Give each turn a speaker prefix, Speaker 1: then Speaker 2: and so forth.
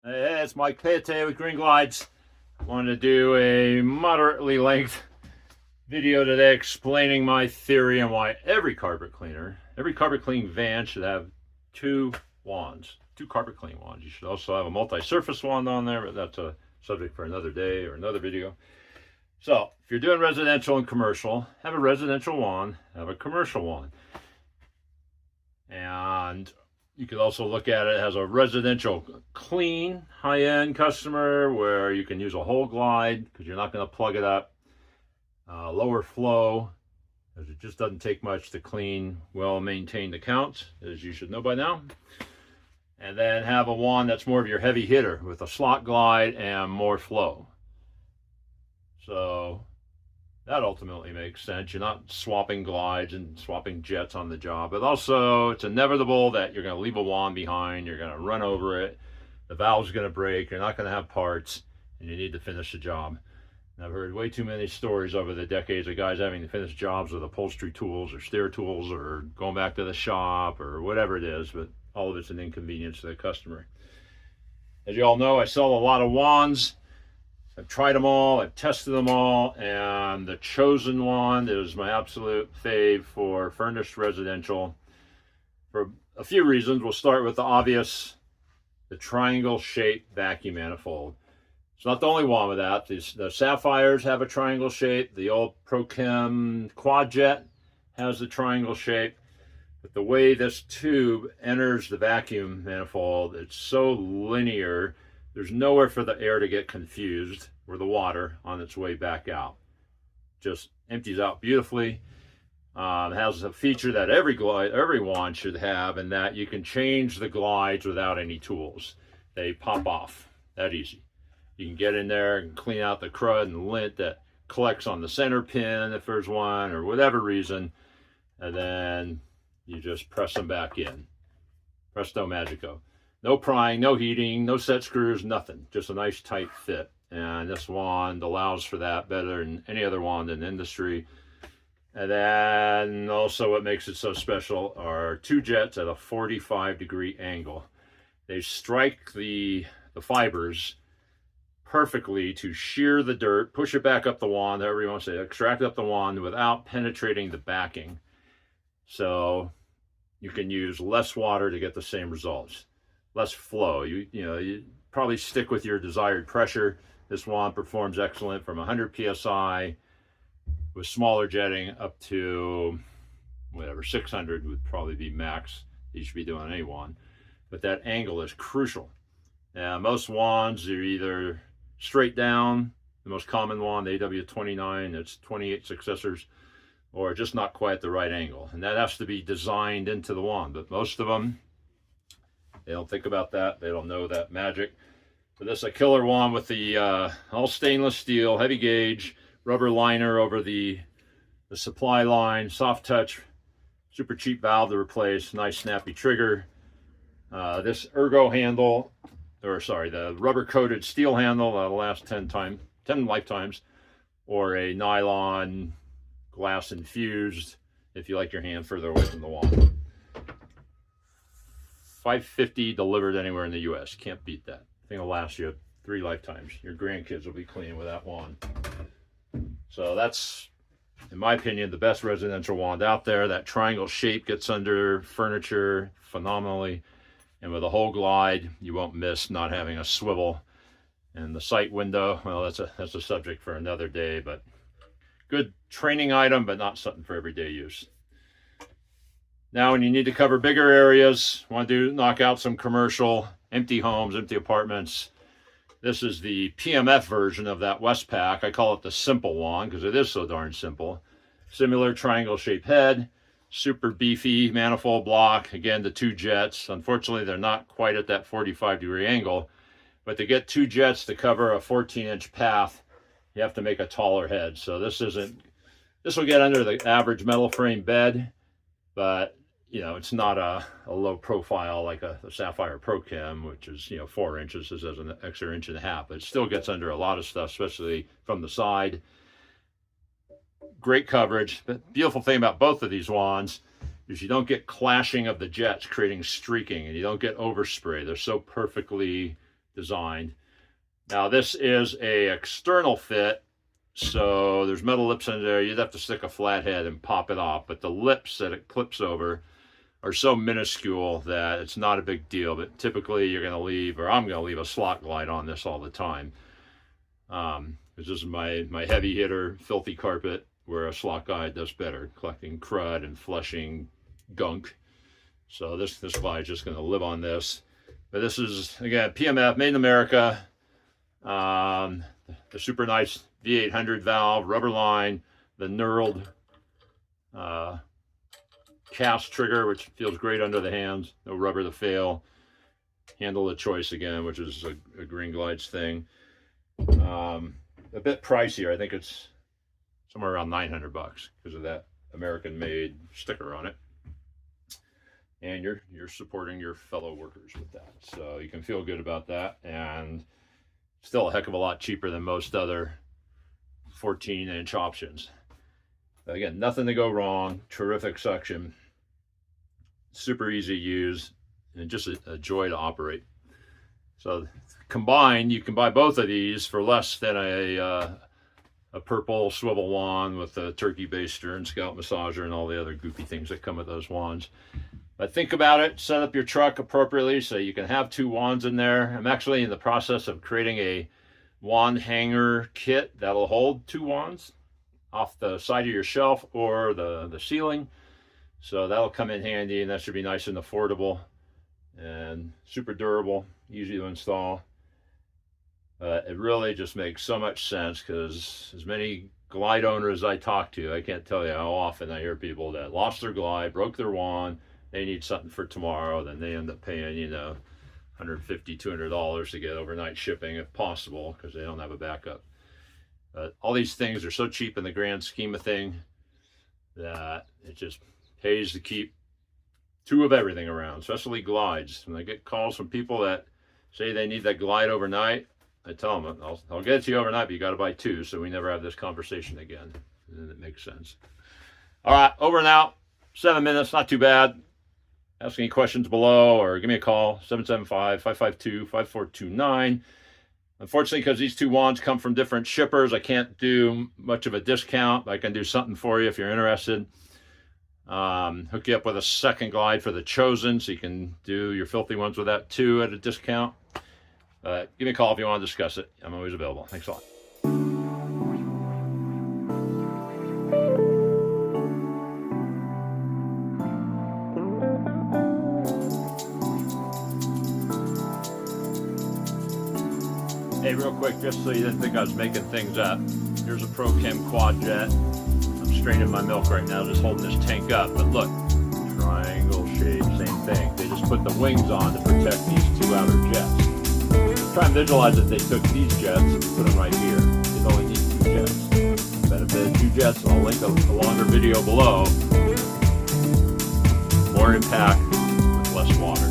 Speaker 1: Hey, it's Mike Pailliotet with Green Glides. Wanted to do a moderately length video today explaining my theory on why every carpet cleaning van should have two wands, two carpet cleaning wands. You should also have a multi-surface wand on there, but that's a subject for another day or another video. So if you're doing residential and commercial, have a residential wand, have a commercial wand. And you could also look at it as a residential clean, high-end customer where you can use a whole glide because you're not going to plug it up. Lower flow, as it just doesn't take much to clean well-maintained accounts, as you should know by now. And then have a wand that's more of your heavy hitter with a slot glide and more flow. So that ultimately makes sense. You're not swapping glides and swapping jets on the job, but also it's inevitable that you're going to leave a wand behind, you're going to run over it, the valve's going to break, you're not going to have parts, and you need to finish the job. And I've heard way too many stories over the decades of guys having to finish jobs with upholstery tools or stair tools or going back to the shop or whatever it is, but all of it's an inconvenience to the customer. As you all know, I sell a lot of wands. I've tried them all, I've tested them all, and the 𝐬𝐮𝐬𝐫𝐞 wand is my absolute fave for furnished residential for a few reasons. We'll start with the obvious, the triangle-shaped vacuum manifold. It's not the only one with that. The Sapphires have a triangle shape. The old 𝐸 quad jet has the triangle shape. But the way this tube enters the vacuum manifold, it's so linear. There's nowhere for the air to get confused or the water on its way back out. Just empties out beautifully. It has a feature that every wand should have, and that you can change the glides without any tools. They pop off that easy. You can get in there and clean out the crud and lint that collects on the center pin if there's one or whatever reason, and then you just press them back in. Presto magico. No prying, no heating, no set screws, nothing. Just a nice tight fit. And this wand allows for that better than any other wand in the industry. And then also what makes it so special are two jets at a 45-degree angle. They strike the fibers perfectly to shear the dirt, push it back up the wand, however you want to say it, extract up the wand without penetrating the backing. So you can use less water to get the same results. Less flow. You probably stick with your desired pressure. This wand performs excellent from 100 psi with smaller jetting up to whatever 600 would probably be max you should be doing any wand. But that angle is crucial. Most wands are either straight down, the most common wand, the AW29, it's 28 successors, or just not quite the right angle. And that has to be designed into the wand. But most of them, they don't think about that. They don't know that magic. So this is a killer wand with the all stainless steel, heavy gauge, rubber liner over the supply line, soft touch, super cheap valve to replace, nice snappy trigger. This ergo handle, the rubber coated steel handle that'll last 10 lifetimes, or a nylon glass infused if you like your hand further away from the wand. $550 delivered anywhere in the US. Can't beat that. I think it'll last you 3 lifetimes. Your grandkids will be cleaning with that wand. So that's, in my opinion, the best residential wand out there. That triangle shape gets under furniture phenomenally. And with a whole glide, you won't miss not having a swivel. And the sight window, well, that's a subject for another day, but good training item, but not something for everyday use. Now, when you need to cover bigger areas, want to knock out some commercial, empty homes, empty apartments, this is the PMF version of that Westpac. I call it the simple wand because it is so darn simple. Similar triangle-shaped head, super beefy manifold block. Again, the two jets. Unfortunately, they're not quite at that 45-degree angle, but to get two jets to cover a 14-inch path, you have to make a taller head. So this will get under the average metal frame bed, but it's not a low profile like a Sapphire Pro Chem, which is 4 inches. This has an extra 1.5 inches, but it still gets under a lot of stuff, especially from the side. Great coverage. The beautiful thing about both of these wands is you don't get clashing of the jets creating streaking, and you don't get overspray. They're so perfectly designed. Now this is a external fit, so there's metal lips in there. You'd have to stick a flathead and pop it off, but the lips that it clips over are so minuscule that it's not a big deal. But typically you're going to leave, or I'm going to leave, a slot glide on this all the time. This is my heavy hitter filthy carpet, where a slot glide does better, collecting crud and flushing gunk. So this glide is just going to live on this. But this is, again, PMF, made in America. The super nice V800 valve, rubber line, the knurled cast trigger, which feels great under the hands. No rubber to fail. Handle of choice again, which is a Green Glides thing. A bit pricier. I think it's somewhere around $900 because of that American-made sticker on it. And you're supporting your fellow workers with that, so you can feel good about that. And still a heck of a lot cheaper than most other 14-inch options. Again, nothing to go wrong. Terrific suction, super easy to use, and just a joy to operate. So combined, you can buy both of these for less than a purple swivel wand with a turkey baster and scalp massager and all the other goofy things that come with those wands. But think about it, set up your truck appropriately so you can have 2 wands in there. I'm actually in the process of creating a wand hanger kit that'll hold 2 wands off the side of your shelf or the ceiling. So that'll come in handy, and that should be nice and affordable and super durable, easy to install. It really just makes so much sense, because as many glide owners I talk to, I can't tell you how often I hear people that lost their glide, broke their wand, they need something for tomorrow, then they end up paying, you know, $150, $200 to get overnight shipping if possible, because they don't have a backup. All these things are so cheap in the grand scheme of thing that it just pays to keep 2 of everything around, especially glides. When I get calls from people that say they need that glide overnight, I tell them, I'll get it to you overnight, but you got to buy 2, so we never have this conversation again. And it makes sense. All right, over and out. 7 minutes, not too bad. Ask any questions below, or give me a call, 775-552-5429. Unfortunately, because these 2 wands come from different shippers, I can't do much of a discount. I can do something for you if you're interested. Hook you up with a second glide for the 𝐬𝐮𝐬𝐫𝐞, so you can do your filthy ones with that too at a discount. Give me a call if you want to discuss it. I'm always available. Thanks a lot. Hey, real quick, just so you didn't think I was making things up, here's a 𝐸 quad jet. I'm straining my milk right now, just holding this tank up. But look, triangle shape, same thing. They just put the wings on to protect these 2 outer jets. Try and visualize that they took these jets and put them right here. You'd only need 2 jets. Benefit of 2 jets, and I'll link a longer video below. More impact with less water.